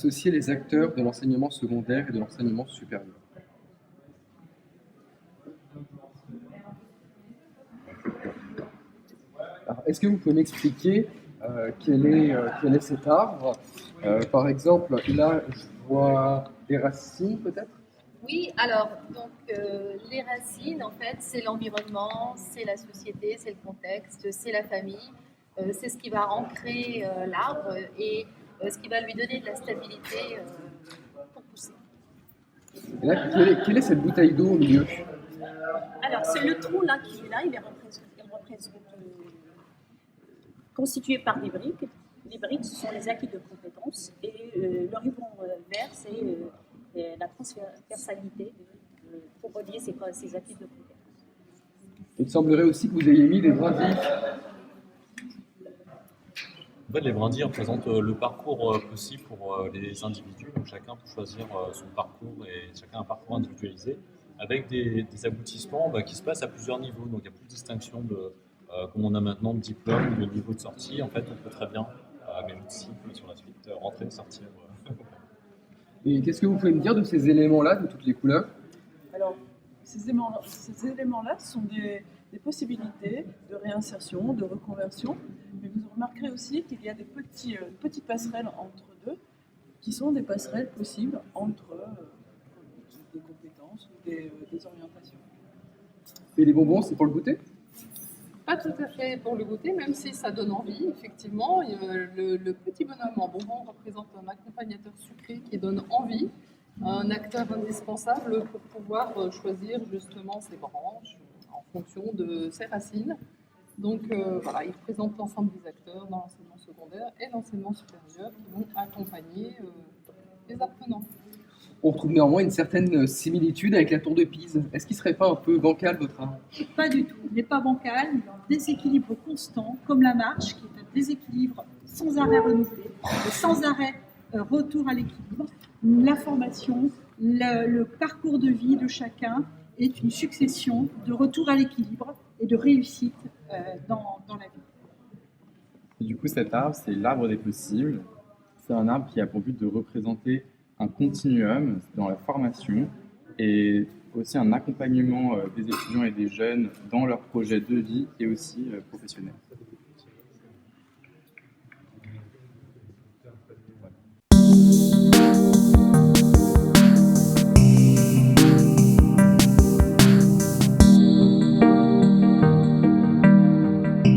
associer les acteurs de l'enseignement secondaire et de l'enseignement supérieur? Alors, est-ce que vous pouvez m'expliquer quel est cet arbre? Par exemple, là, je vois des racines peut-être? Oui, alors, donc, les racines, en fait, c'est l'environnement, c'est la société, c'est le contexte, c'est la famille, c'est ce qui va ancrer l'arbre et ce qui va lui donner de la stabilité pour pousser. Et là, quelle est cette bouteille d'eau au milieu? Alors, c'est le trou là qui est là, il représente constitué par des briques. Les briques, ce sont les acquis de compétences et le ruban vert, c'est la transversalité pour relier ces acquis de compétences. Il semblerait aussi que vous ayez mis des brindilles. En fait, les brindilles représentent le parcours possible pour les individus. Donc, chacun peut choisir son parcours et chacun a un parcours individualisé avec des aboutissements qui se passent à plusieurs niveaux. Donc, il n'y a plus de distinction comme on a maintenant de diplôme, de niveau de sortie. En fait, on peut très bien, même cycle sur la suite, rentrer et sortir. Et qu'est-ce que vous pouvez me dire de ces éléments-là, de toutes les couleurs? Alors, ces éléments-là sont des possibilités de réinsertion, de reconversion, mais vous remarquerez aussi qu'il y a des petites passerelles entre deux, qui sont des passerelles possibles entre des compétences ou des orientations. Et les bonbons, c'est pour le goûter? Pas tout à fait pour le goûter, même si ça donne envie, effectivement. Le petit bonhomme en bonbon représente un accompagnateur sucré qui donne envie, un acteur indispensable pour pouvoir choisir justement ses branches en fonction de ses racines. Donc voilà, il représente l'ensemble des acteurs dans l'enseignement secondaire et l'enseignement supérieur qui vont accompagner les apprenants. On retrouve néanmoins une certaine similitude avec la tour de Pise. Est-ce qu'il ne serait pas un peu bancal, votre arbre? Pas du tout, il n'est pas bancal, il est en déséquilibre constant, comme la marche, qui est un déséquilibre sans arrêt renouvelé, et sans arrêt retour à l'équilibre. La formation, le parcours de vie de chacun est une succession de retour à l'équilibre et de réussite dans la vie. Et du coup, cet arbre, c'est l'arbre des possibles. C'est un arbre qui a pour but de représenter un continuum dans la formation et aussi un accompagnement des étudiants et des jeunes dans leurs projets de vie et aussi professionnels.